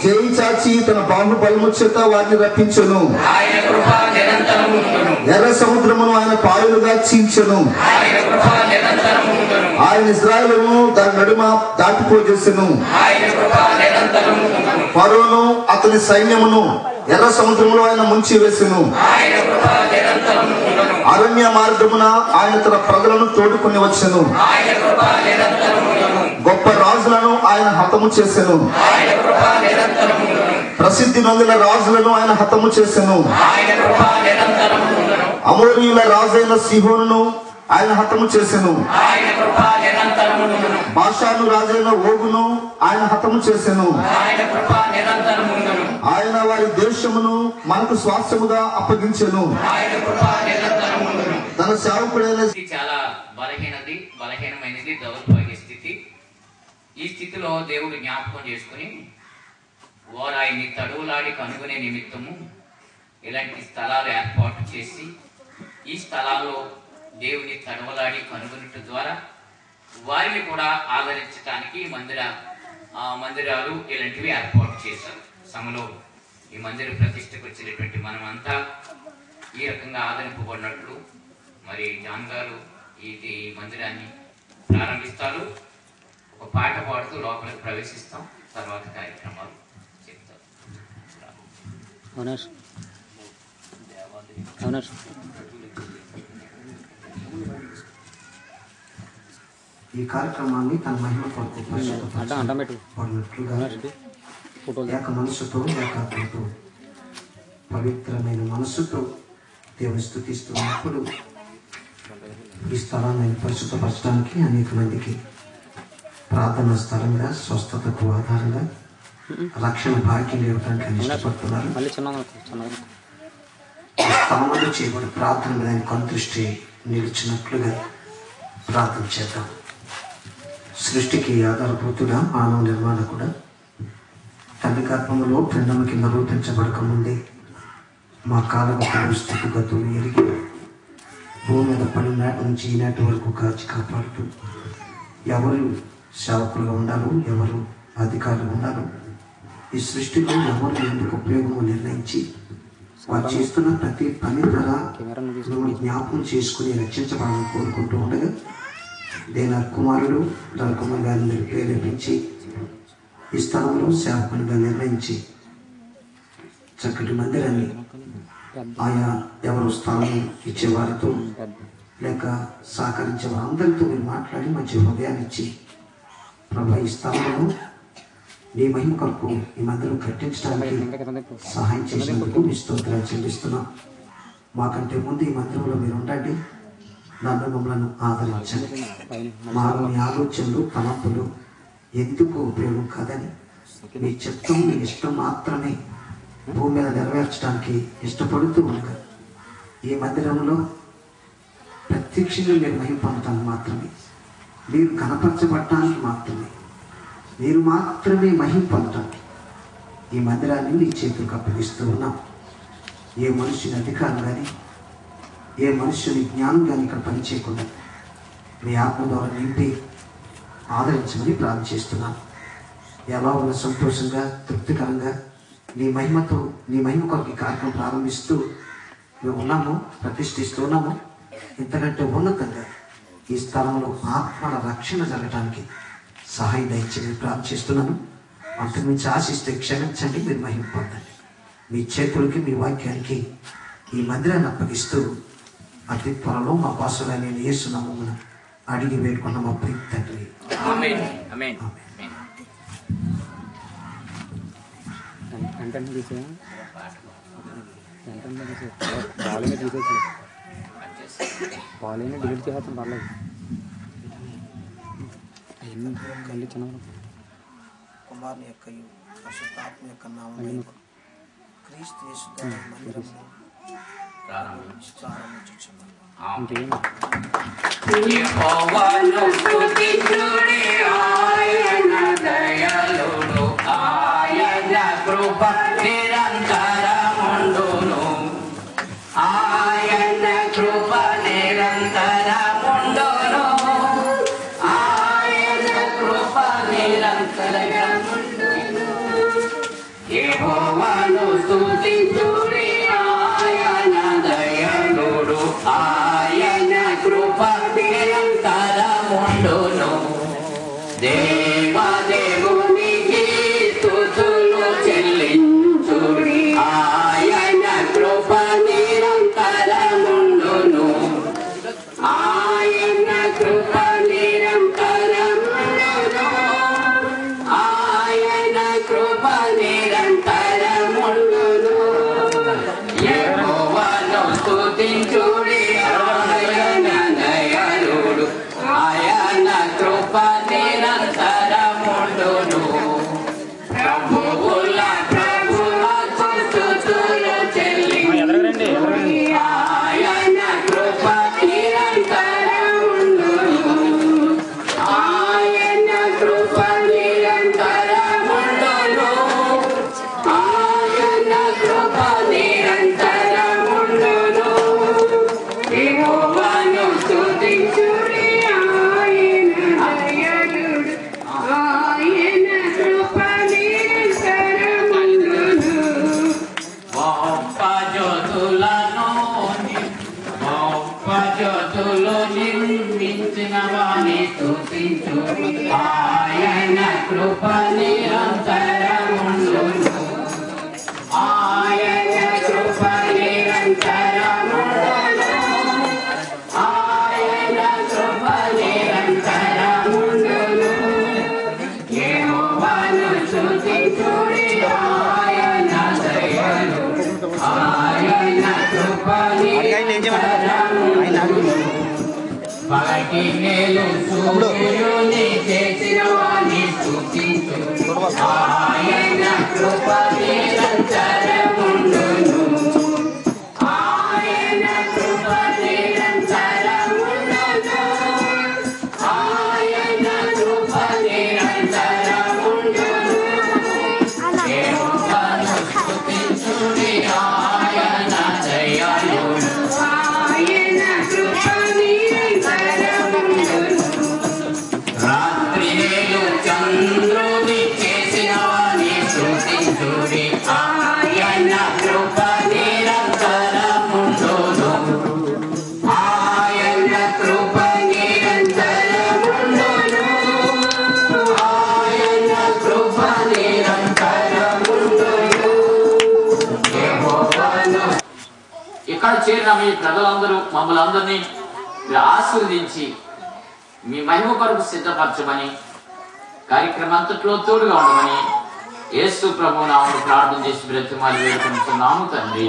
చేయి చాచి తన బాహుబలము చేత వారిని రప్పించెను. ఎర్ర సముద్రమును ఆయన పాయలుగా చీల్చెను. ఆయన ఇశ్రాయేలును దాని నడుమ దాటిపోజేసెను. ఫరోను అతని సైన్యమును ఎర్ర సముద్రములో ఆయన ముంచి వేసెను. అరణ్య మార్గమున ఆయన తన ప్రజలను తోడుకొని వచ్చెను. గొప్ప రాజులను ఆయన హతము చేసెను. ప్రసిద్ధి నొందిన రాజులను ఆయన హతము చేసెను. అమోరీయుల రాజైన సిహోనును ఆయన హతము చేసెను. బాషాను రాజైన ఓగును ఆయన హతము చేసెను. ఆయన వారి దేశమును మనకు స్వాస్థ్యముగా అప్పగించెను. తన సేవకుడైన చాలా బలహీనమైనది, దౌర్భాగ్య స్థితి. ఈ స్థితిలో దేవుడు జ్ఞాపకం చేసుకుని వారు ఆయన్ని తడువులాడి కనుగొనే నిమిత్తము ఇలాంటి స్థలాలు ఏర్పాటు చేసి ఈ స్థలాల్లో దేవుని తడవలాడి కనుగొనట ద్వారా వారిని కూడా ఆదరించడానికి మందిరాలు ఇలాంటివి ఏర్పాటు చేశారు. సమలో ఈ మందిర ప్రతిష్టకు వచ్చినటువంటి మనమంతా ఈ రకంగా ఆదరింపబడినట్లు మరి జాన్ గారు ఈ మందిరాన్ని ప్రారంభిస్తారు. ఒక పాట పాడుతూ లోపలికి ప్రవేశిస్తాం. తర్వాత కార్యక్రమాలు చెప్తాం. ఈ కార్యక్రమాన్ని తన మహిమ కొరకు ఏక మనసుతో ఏకాత్మతో పవిత్రమైన మనసుతో దేవుని స్తుతిస్తున్నప్పుడు ఈ స్థలాన్ని పరిశుద్ధపరచడానికి అనేక మందికి ప్రార్థన స్థలంగా, స్వస్థతకు ఆధారంగా, రక్షణ భాగ్యం ఇవ్వడానికి ఇష్టపడుతున్నారు. స్థలంలో చేయబడి ప్రార్థన మీద ఆయన కందృష్టి నిలిచినట్లుగా ప్రార్థన చేద్దాం. సృష్టికి ఆధారభూతుడా, మానవ నిర్మాణకుడా, తండ్రి గర్భములో పిండం కింద రూపించబడక ముందే మా కాలగతులు స్థితిగతులు ఎరిగి భూమి మీద పడిన నాటి నుంచి ఈనాటి వరకు కాచి కాపాడుతూ ఎవరు సేవకులుగా ఉండాలో, ఎవరు అధికారులు ఉండాలో, ఈ సృష్టిలో ఎవరు ఎందుకు ఉపయోగమో నిర్ణయించి వారు చేస్తున్న ప్రతి పని ద్వారా మిమ్మల్ని జ్ఞాపకం చేసుకుని రక్షించబడాలని కోరుకుంటూ ఉండగా దేని కుమారుడు రవికుమార్ గారిని ప్రేరేపించి ఈ స్థలంలో సేవకునిగా నిర్ణయించి చక్కటి మందిరాన్ని ఆయా ఎవరు స్థలం ఇచ్చేవారితో లేక సహకరించే వారందరితో మీరు మాట్లాడి మంచి హృదయాన్ని ఇచ్చి ప్రభు ఈ స్థలంలో నీ మహిమ కొరకు ఈ మందిరం కట్టించడానికి సహాయం చేసినందుకు మీ స్తోత్రాలు చెల్లిస్తున్నాం. మాకంటే ముందు ఈ మందిరంలో మీరు ఉండండి, నన్ను మమ్మల్ని ఆదరించండి. మాలోని ఆలోచనలు, తలంపులు ఎందుకు ఉపయోగం కాదని మీ చిత్తం, మీ ఇష్టం మాత్రమే భూమి మీద నెరవేర్చడానికి ఇష్టపడుతూ ఉండగా ఈ మందిరంలో ప్రత్యక్షంగా మీరు మహిమ పొందటానికి మాత్రమే, మీరు కనపరచబడటానికి మాత్రమే, మీరు మాత్రమే మహిమ పొందటానికి ఈ మందిరాన్ని నీ చేతులకు అప్పగిస్తూ ఉన్నాం. ఏ మనుషుని అధికారం కానీ, ఏ మనుషుని జ్ఞానం కానీ ఇక్కడ పనిచేయకుండా మీ ఆత్మ ద్వారా నింపి ఆదరించమని ప్రార్థన చేస్తున్నాను. ఎలా ఉన్న సంతోషంగా, తృప్తికరంగా నీ మహిమతో, నీ మహిమ కొరకు ఈ కార్యక్రమం ప్రారంభిస్తూ మేము ఉన్నాము, ప్రతిష్ఠిస్తూ ఉన్నాము. ఇంతకంటే ఉన్నతంగా ఈ స్థలంలో ఆత్మల రక్షణ జరగడానికి సహాయం దయచేసి ప్రార్థన చేస్తున్నాను. అంతకు మించి ఆశిస్తే క్షమించండి, మీరు మహిమ పొందండి. మీ చేతులకి, మీ వాక్యానికి ఈ మందిరాన్ని అప్పగిస్తూ అతి త్వరలో మా కోసమే యేసు నామమున అడిగి వేడుకున్న మా ప్రియ తండ్రి. డిలీట్ చేస్తాను పర్లేదు. కుమారుని యొక్క పరిశుద్ధాత్మ యొక్క నామమున క్రీస్తు యేసు మందిరమును ప్రారంభించుచున్నాము. యెహోవాను స్తుతించుడి, ఆయన దయలుడు, ఆయన కృప నిరంతరముండును, ఆయన కృప నిరంతరముండును, ఆయన కృప నిరంతరముండును. యెహోవాను స్తుతించుడి ఆయన దయాళుడు ఆయన కృప నిరంతరముండును దేవదేవునికి స్తుతులు చెల్లించుడి ఆయన కృప నిరంతరముండును ఆయన కృప నిరంతరముండును ఆయన కృప నిరంతరముండును యెహోవాను స్తుతించుడి ఆయన దయాళుడు ఆయన కృప నిరంతరముండును ప్రభువుల ప్రభువులకు స్తుతులు చెల్లించుడి ఆయన కృప నిరంతరముండును ఆయన కృప నిరంతరముండును ఆయన కృప నిరంతరముండును యెహోవాను స్తుతించుడి ఆయన దయాళుడు ఆయన కృప నిరంతరముండును గొప్ప జ్యోతులు నిర్మించిన వాణి స్తుతించు ఆయన కృప నిరంతరముండును ఆయన కృప నిరంతరముండును ఆయన కృప నిరంతరముండును యెహోవాను స్తుతించుడి ఆయన దయాళుడు ఆయన కృప నిరంతరముండును పగటి మేలు సూర్యుని చేసిన వాణి స్తుతించు ఆయన కృప నిరంతరముండును ఆయన కృప నిరంతరముండును ఆయన కృప నిరంతరముండును యెహోవాను స్తుతించుడి ఆయన దయాళుడు ఆయన కృప నిరంతరముండును రాత్రి నేలు చంద్రుని చేసిన వాణి స్తుతించుడి ఆయన కృప నిరంతరముండును ఆయన కృప నిరంతరముండును ఆయన కృప నిరంతరముండును యెహోవాను ఇక్కడ చేరిన మీ ప్రజలందరూ మమ్మల్ని అందరినీ మీరు ఆశీర్వదించి మీ మహిమ కొరకు సిద్ధపరచమని కార్యక్రమం అంతట్లో తోడుగా ఉండమని యేసు ప్రభు నామమున ప్రార్థన చేసి బ్రతిమాలి వేడుకుంటున్నాము తండ్రి.